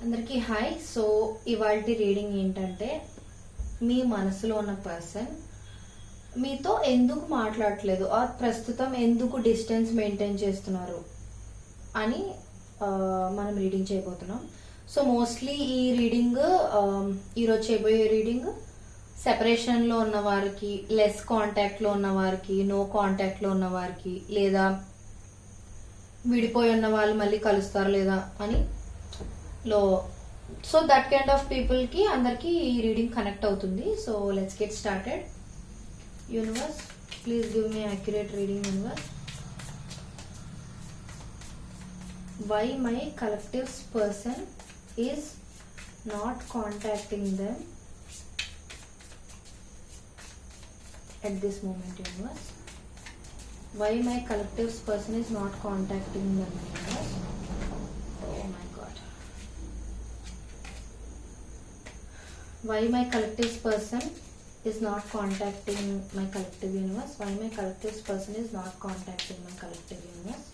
అందరికీ hi. So ఇవాల్టి reading ఏంటంటే, మీ మనసులో ఉన్న పర్సన్ మీతో ఎందుకు మాట్లాడట్లేదు ఆర్ ప్రస్తుతం ఎందుకు డిస్టెన్స్ మెయింటైన్ చేస్తున్నారు అని మనం రీడింగ్ చేయబోతున్నాం. సో మోస్ట్లీ ఈ రీడింగ్ ఈరోజు చేయబోయే రీడింగ్ సెపరేషన్లో ఉన్న వారికి, లెస్ కాంటాక్ట్లో ఉన్న వారికి, నో కాంటాక్ట్లో ఉన్న వారికి, లేదా విడిపోయి ఉన్న వాళ్ళు మళ్ళీ కలుస్తారు లేదా అని లో so that kind of people కి అందరికి ఈ రీడింగ్ కనెక్ట్ అవుతుంది. So let's get started. Universe, please give me accurate reading. Universe, why my collectives person is not contacting them at this moment. Universe, why my collective's person is not contacting them. Universe, oh my god, why my collective's person is not contacting my collective. Universe, why my collective's person is not contacting my collective. Universe,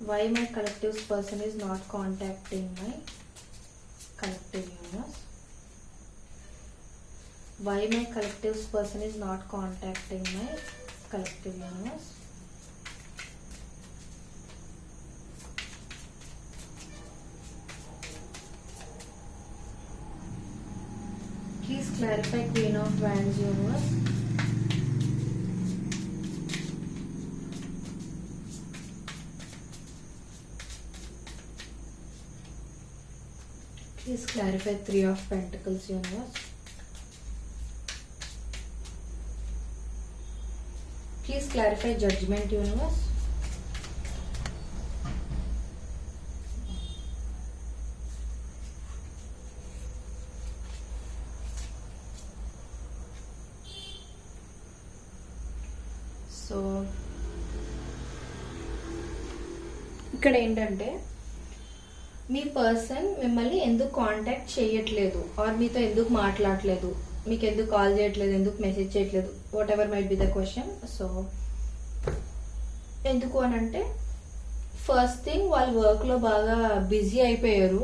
why my collective's person is not contacting my collective. Universe, why my collective's person is not contacting my collective. Universe, please clarify Queen of Wands. Universe, please clarify Three of Pentacles. Universe, please clarify Judgment. Universe, so ఇక్కడ ఏంటంటే, మీ person మిమ్మల్ని ఎందుకు contact చేయట్లేదు are మీతో ఎందుకు మాట్లాడట్లేదు, మీకు ఎందుకు కాల్ చేయట్లేదు, ఎందుకు మెసేజ్ చేయట్లేదు, what ever might be the question. So ఎందుకు అని అంటే, ఫస్ట్ థింగ్ వాళ్ళు వర్క్లో బాగా బిజీ అయిపోయారు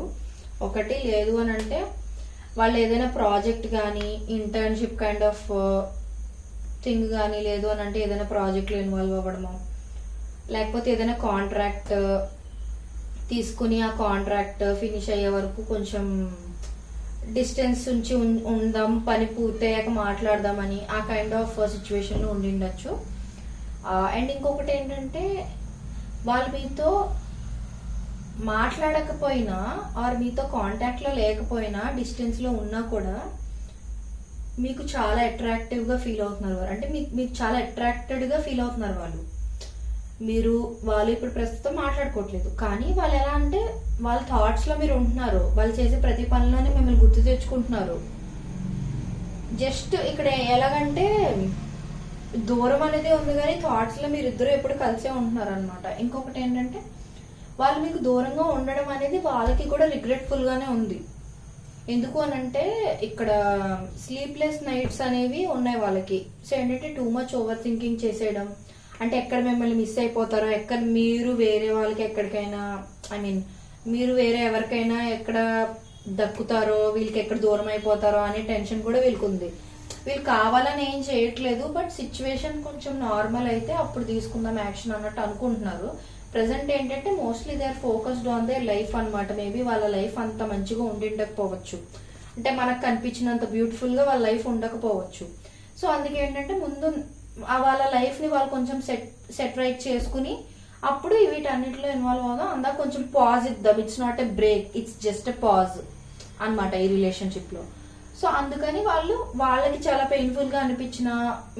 ఒకటి. లేదు అని అంటే వాళ్ళు ఏదైనా ప్రాజెక్ట్ కానీ, ఇంటర్న్షిప్ కైండ్ ఆఫ్ థింగ్ కానీ, లేదు అని అంటే ఏదైనా ప్రాజెక్ట్లో ఇన్వాల్వ్ అవ్వడము, లేకపోతే ఏదైనా కాంట్రాక్ట్ తీసుకుని ఆ కాంట్రాక్ట్ ఫినిష్ అయ్యే వరకు కొంచెం డిస్టెన్స్ నుంచి ఉందాం, పని పూర్తయ్యాక మాట్లాడదామని ఆ కైండ్ ఆఫ్ సిచ్యువేషన్లో ఉండిండొచ్చు. అండ్ ఇంకొకటి ఏంటంటే, వాళ్ళు మీతో మాట్లాడకపోయినా ఆర్ మీతో కాంటాక్ట్లో లేకపోయినా, డిస్టెన్స్లో ఉన్నా కూడా మీకు చాలా అట్రాక్టివ్గా ఫీల్ అవుతున్నారు వాళ్ళు. అంటే మీకు చాలా అట్రాక్టెడ్గా ఫీల్ అవుతున్నారు వాళ్ళు. వాళ్ళు ఇప్పుడు ప్రస్తుతం మాట్లాడుకోవట్లేదు, కానీ వాళ్ళు ఎలా అంటే, వాళ్ళ థాట్స్లో మీరు ఉంటున్నారు, వాళ్ళు చేసే ప్రతి పనిలోనే మిమ్మల్ని గుర్తు తెచ్చుకుంటున్నారు. జస్ట్ ఇక్కడ ఎలాగంటే దూరం అనేది ఉంది, కానీ థాట్స్లో మీరు ఇద్దరు ఎప్పుడు కలిసే ఉంటున్నారు అనమాట. ఇంకొకటి ఏంటంటే, వాళ్ళు మీకు దూరంగా ఉండడం అనేది వాళ్ళకి కూడా రిగ్రెట్ఫుల్గానే ఉంది. ఎందుకు అని అంటే, ఇక్కడ స్లీప్లెస్ నైట్స్ అనేవి ఉన్నాయి వాళ్ళకి. సో ఏంటంటే, టూ మచ్ ఓవర్ థింకింగ్ చేసేయడం, అంటే ఎక్కడ మిమ్మల్ని మిస్ అయిపోతారో, ఎక్కడ మీరు వేరే వాళ్ళకి ఎక్కడికైనా, మీరు వేరే ఎవరికైనా ఎక్కడ దక్కుతారో, వీళ్ళకి ఎక్కడ దూరం అయిపోతారో అనే టెన్షన్ కూడా వీళ్ళకి ఉంది. వీళ్ళు కావాలని ఏం చేయట్లేదు, బట్ సిచ్యువేషన్ కొంచెం నార్మల్ అయితే అప్పుడు తీసుకుందాం యాక్షన్ అన్నట్టు అనుకుంటున్నారు. ప్రెసెంట్ ఏంటంటే mostly they are focused on their life అనమాట. మేబీ వాళ్ళ లైఫ్ అంత మంచిగా ఉండిండకపోవచ్చు, అంటే మనకు కనిపించినంత బ్యూటిఫుల్ గా వాళ్ళ లైఫ్ ఉండకపోవచ్చు. సో అందుకే ఏంటంటే, ముందు వాళ్ళ లైఫ్ ని వాళ్ళు కొంచెం సెట్ రైట్ చేసుకుని అప్పుడు వీటన్నిటిలో ఇన్వాల్వ్ అవుదాం. అందా కొంచెం పాజ్ ఇద్దాం. It's not a break, it's just a pause అనమాట ఈ రిలేషన్షిప్ లో. సో అందుకని వాళ్ళకి చాలా పెయిన్ఫుల్ గా అనిపించినా,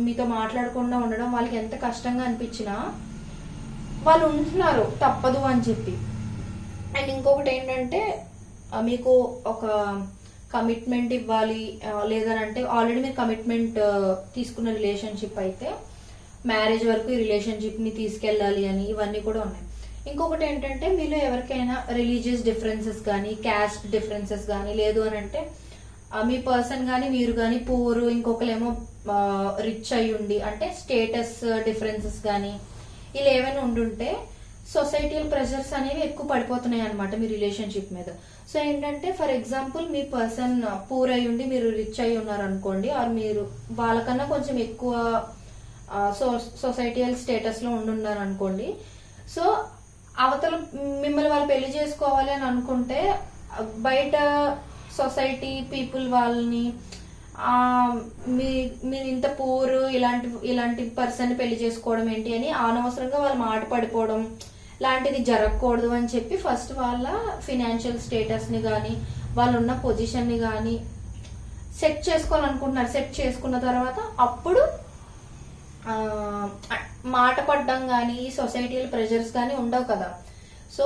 మీతో మాట్లాడకుండా ఉండడం వాళ్ళకి ఎంత కష్టంగా అనిపించినా వాళ్ళు ఉంటున్నారు తప్పదు అని చెప్పి. అండ్ ఇంకొకటి ఏంటంటే, మీకు ఒక కమిట్మెంట్ ఇవ్వాలి, లేదనంటే ఆల్రెడీ మీరు కమిట్మెంట్ తీసుకున్న రిలేషన్షిప్ అయితే మ్యారేజ్ వరకు ఈ రిలేషన్షిప్ ని తీసుకెళ్ళాలి అని ఇవన్నీ కూడా ఉన్నాయి. ఇంకొకటి ఏంటంటే, మీలో ఎవరికైనా రిలీజియస్ డిఫరెన్సెస్ కానీ, క్యాస్ట్ డిఫరెన్సెస్ కానీ, లేదు అని అంటే మీ పర్సన్ కానీ మీరు కానీ పూర్, ఇంకొకరేమో రిచ్ అయ్యుండి, అంటే స్టేటస్ డిఫరెన్సెస్ కానీ ఇలా ఏమైనా ఉండుంటే, సొసైటీల్ ప్రెషర్స్ అనేవి ఎక్కువ పడిపోతున్నాయి అనమాట మీ రిలేషన్షిప్ మీద. సో ఏంటంటే for example me person poor అయి ఉండి మీరు రిచ్ అయి ఉన్నారు అనుకోండి, ఆర్ మీరు వాళ్ళకన్నా కొంచెం ఎక్కువ సొసైటీయల్ స్టేటస్ లో ఉండున్నారు అనుకోండి. సో అవతల మిమ్మల్ని వాళ్ళు పెళ్లి చేసుకోవాలి అని అనుకుంటే బయట సొసైటీ పీపుల్ వాళ్ళని మీరు ఇంత పూర్ ఇలాంటి పర్సన్ పెళ్లి చేసుకోవడం ఏంటి అని అనవసరంగా వాళ్ళు మాట పడిపోవడం లాంటిది జరగకూడదు అని చెప్పి ఫస్ట్ వాళ్ళ ఫినాన్షియల్ స్టేటస్ ని కానీ వాళ్ళు ఉన్న పొజిషన్ ని కానీ సెట్ చేసుకోవాలనుకుంటున్నారు. సెట్ చేసుకున్న తర్వాత అప్పుడు మాట పడ్డం కానీ సొసైటీల ప్రెషర్స్ కానీ ఉండవు కదా. సో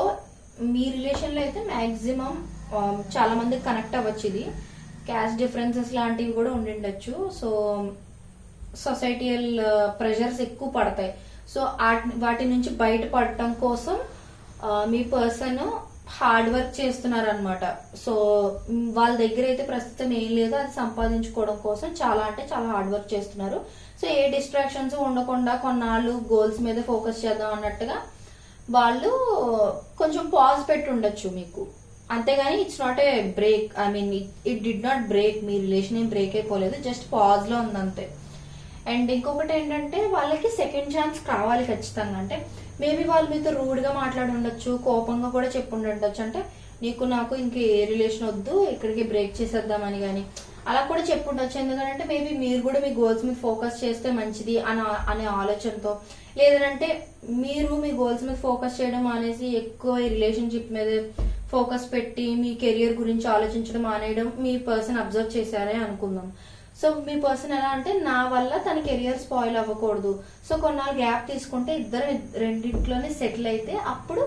మీ రిలేషన్ లో అయితే మాక్సిమం చాలా మందికి కనెక్ట్ అవ్వచ్చు. ఇది క్యాస్ట్ డిఫరెన్సెస్ లాంటివి కూడా ఉండిండొచ్చు. సో సొసైటీయల్ ప్రెషర్స్ ఎక్కువ పడతాయి. సో వాటి నుంచి బయటపడటం కోసం మీ పర్సన్ హార్డ్ వర్క్ చేస్తున్నారు అనమాట. సో వాళ్ళ దగ్గర అయితే ప్రస్తుతం ఏం లేదో అది సంపాదించుకోవడం కోసం చాలా అంటే చాలా హార్డ్ వర్క్ చేస్తున్నారు. సో ఏ డిస్ట్రాక్షన్స్ ఉండకుండా కొన్నాళ్ళు గోల్స్ మీద ఫోకస్ చేద్దాం అన్నట్టుగా వాళ్ళు కొంచెం పాజ్ పెట్టి ఉండొచ్చు మీకు. అంతేగాని it's not a break, I mean it did not break. Me relation ఏం బ్రేక్ అయిపోలేదు, జస్ట్ పాజ్ లో ఉంది అంతే. అండ్ ఇంకొకటి ఏంటంటే వాళ్ళకి సెకండ్ ఛాన్స్ కావాలి ఖచ్చితంగా. అంటే మేబీ వాళ్ళు మీతో రూడ్ గా మాట్లాడి ఉండొచ్చు, కోపంగా కూడా చెప్పి ఉండొచ్చు. అంటే నీకు నాకు ఇంక ఏ రిలేషన్ వద్దు, ఇక్కడికి బ్రేక్ చేసేద్దామని కానీ అలా కూడా చెప్పుండొచ్చు. ఎందుకంటే మేబీ మీరు కూడా మీ గోల్స్ మీద ఫోకస్ చేస్తే మంచిది అనే ఆలోచనతో, లేదంటే మీరు మీ గోల్స్ మీద ఫోకస్ చేయడం అనేసి ఎక్కువ ఈ రిలేషన్షిప్ మీద ఫోకస్ పెట్టి మీ కెరియర్ గురించి ఆలోచించడం మానేయడం మీ పర్సన్ అబ్జర్వ్ చేశారే అనుకుందాం. సో మీ పర్సన్ ఎలా అంటే నా వల్ల తన కెరియర్ స్పాయిల్ అవ్వకూడదు, సో కొన్నాళ్ళు గ్యాప్ తీసుకుంటే ఇద్దరు రెండింటిలోనే సెటిల్ అయితే అప్పుడు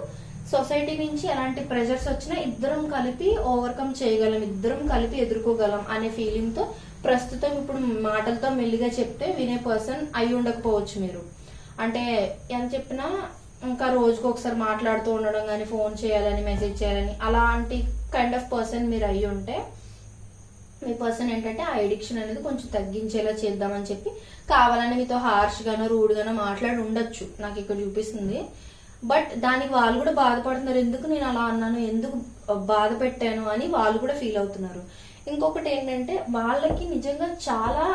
సొసైటీ నుంచి ఎలాంటి ప్రెషర్స్ వచ్చినా ఇద్దరం కలిపి ఓవర్కమ్ చేయగలం, ఇద్దరం కలిపి ఎదుర్కోగలం అనే ఫీలింగ్ తో ప్రస్తుతం ఇప్పుడు మాటలతో మెల్లిగా చెప్తే వినే పర్సన్ అయి ఉండకపోవచ్చు. మీరు అంటే ఎంత చెప్పినా ఇంకా రోజుకు ఒకసారి మాట్లాడుతూ ఉండడం కానీ ఫోన్ చేయాలని మెసేజ్ చేయాలని అలాంటి కైండ్ ఆఫ్ పర్సన్ మీరు అయ్యి ఉంటే మీ పర్సన్ ఏంటంటే ఆ ఎడిక్షన్ అనేది కొంచెం తగ్గించేలా చేద్దామని చెప్పి కావాలని మీతో హార్ష్ గానో రూడ్ గానో మాట్లాడి ఉండొచ్చు, నాకు ఇక్కడ చూపిస్తుంది. బట్ దానికి వాళ్ళు కూడా బాధపడుతున్నారు, ఎందుకు నేను అలా అన్నాను, ఎందుకు బాధ పెట్టాను అని వాళ్ళు కూడా ఫీల్ అవుతున్నారు. ఇంకొకటి ఏంటంటే వాళ్ళకి నిజంగా చాలా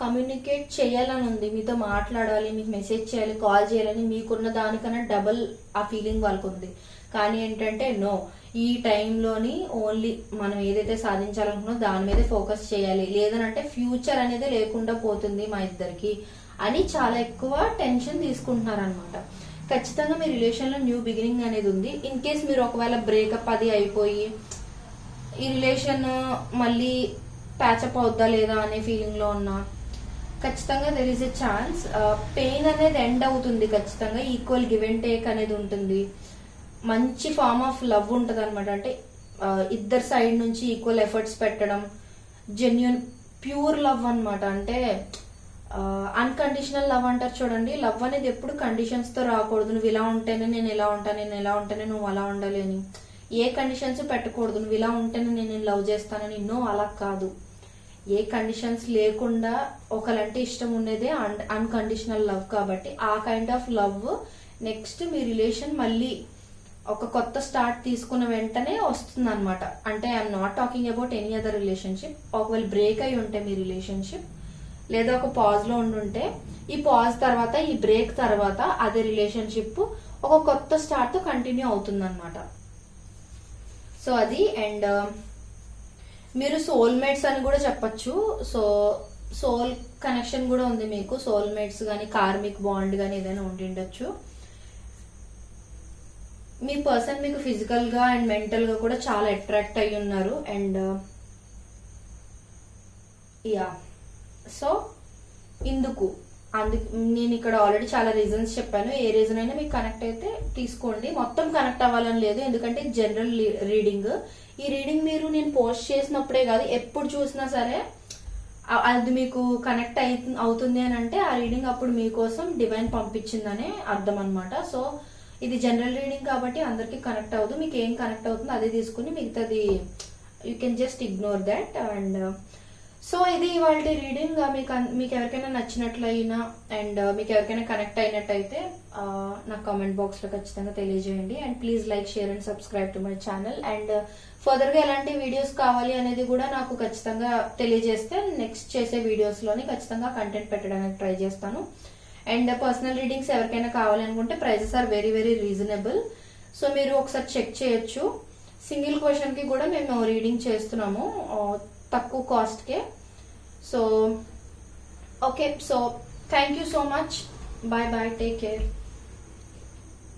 కమ్యూనికేట్ చేయాలని ఉంది, మీతో మాట్లాడాలి, మీకు మెసేజ్ చేయాలి, కాల్ చేయాలని మీకున్న దానికన్నా డబుల్ ఆ ఫీలింగ్ వాళ్ళకు ఉంది. కానీ ఏంటంటే నో, ఈ టైంలోని ఓన్లీ మనం ఏదైతే సాధించాలనుకున్నో దాని మీదే ఫోకస్ చేయాలి, లేదనంటే ఫ్యూచర్ అనేది లేకుండా పోతుంది మా ఇద్దరికి అని చాలా ఎక్కువ టెన్షన్ తీసుకుంటున్నారు అనమాట. ఖచ్చితంగా మీ రిలేషన్ లో న్యూ బిగినింగ్ అనేది ఉంది. ఇన్ కేస్ మీరు ఒకవేళ బ్రేకప్ అది అయిపోయి ఈ రిలేషన్ మళ్ళీ ప్యాచప్ అవుద్దా లేదా అనే ఫీలింగ్ లో ఉన్నా ఖచ్చితంగా there is a chance. Pain అనేది ఎండ్ అవుతుంది ఖచ్చితంగా, ఈక్వల్ గివ్ అండ్ టేక్ అనేది ఉంటుంది, మంచి ఫార్మ్ ఆఫ్ లవ్ ఉంటుంది అనమాట. అంటే ఇద్దరు సైడ్ నుంచి ఈక్వల్ ఎఫర్ట్స్ పెట్టడం, జెన్యున్ ప్యూర్ లవ్ అనమాట. అంటే అన్కండిషనల్ లవ్ అంటారు చూడండి, లవ్ అనేది ఎప్పుడు కండిషన్స్ తో రాకూడదు. నువ్వు ఇలా ఉంటేనే నేను ఇలా ఉంటాను, నేను ఎలా ఉంటేనే నువ్వు అలా ఉండాలి అని ఏ కండిషన్స్ పెట్టకూడదు. నువ్వు ఇలా ఉంటేనే నేను లవ్ చేస్తానని నో, అలా కాదు. ఏ కండిషన్స్ లేకుండా ఒకలంటే ఇష్టం ఉండేదే అన్కండిషనల్ లవ్. కాబట్టి ఆ kind of love next me relation మళ్ళీ ఒక కొత్త స్టార్ట్ తీసుకున్న వెంటనే వస్తుంది అనమాట. అంటే I'm not talking about any other relationship. ఒకవేళ బ్రేక్ అయి ఉంటే మీ రిలేషన్షిప్ లేదా ఒక పాజ్ లో ఉండుంటే ఈ పాజ్ తర్వాత ఈ బ్రేక్ తర్వాత అదే రిలేషన్షిప్ ఒక కొత్త స్టార్ట్ తో కంటిన్యూ అవుతుంది అనమాట. సో అది. అండ్ మీరు సోల్మేట్స్ అని కూడా చెప్పచ్చు. సో సోల్ కనెక్షన్ కూడా ఉంది మీకు, సోల్మేట్స్ గానీ కార్మిక్ బాండ్ గానీ ఏదైనా ఉండిండొచ్చు. మీ పర్సన్ మీకు ఫిజికల్ గా అండ్ మెంటల్ గా కూడా చాలా అట్రాక్ట్ అయి ఉన్నారు. అండ్ యా, సో అందుకు నేను ఇక్కడ ఆల్రెడీ చాలా రీజన్స్ చెప్పాను. ఏ రీజన్ అయినా మీకు కనెక్ట్ అయితే తీసుకోండి, మొత్తం కనెక్ట్ అవ్వాలని లేదు. ఎందుకంటే జనరల్ రీడింగ్, ఈ రీడింగ్ మీరు నేను పోస్ట్ చేసినప్పుడే కాదు ఎప్పుడు చూసినా సరే అది మీకు కనెక్ట్ అవుతుంది అని అంటే ఆ రీడింగ్ అప్పుడు మీకోసం డివైన్ పంపించిందనే అర్థం అనమాట. సో ఇది జనరల్ రీడింగ్ కాబట్టి అందరికి కనెక్ట్ అవ్వదు, మీకు ఏం కనెక్ట్ అవుతుందో అదే తీసుకుని మిగతాది you can just ignore that. And so ఇది ఇవాళ రీడింగ్. మీకు ఎవరికైనా నచ్చినట్లయినా అండ్ మీకు ఎవరికైనా కనెక్ట్ అయినట్టయితే నాకు కామెంట్ బాక్స్ లో ఖచ్చితంగా తెలియజేయండి. And please like, share and subscribe to my channel. And further గా ఎలాంటి వీడియోస్ కావాలి అనేది కూడా నాకు ఖచ్చితంగా తెలియజేస్తే నెక్స్ట్ చేసే వీడియోస్ లోని ఖచ్చితంగా కంటెంట్ పెట్టడానికి ట్రై చేస్తాను. అండ్ పర్సనల్ రీడింగ్స్ ఎవరికైనా కావాలనుకుంటే prices are very very reasonable. So మీరు ఒకసారి చెక్ చేయొచ్చు. సింగిల్ క్వశ్చన్ కి కూడా మేము రీడింగ్ చేస్తున్నాము తక్కువ కాస్ట్ కే. So okay, so thank you so much. Bye bye, take care.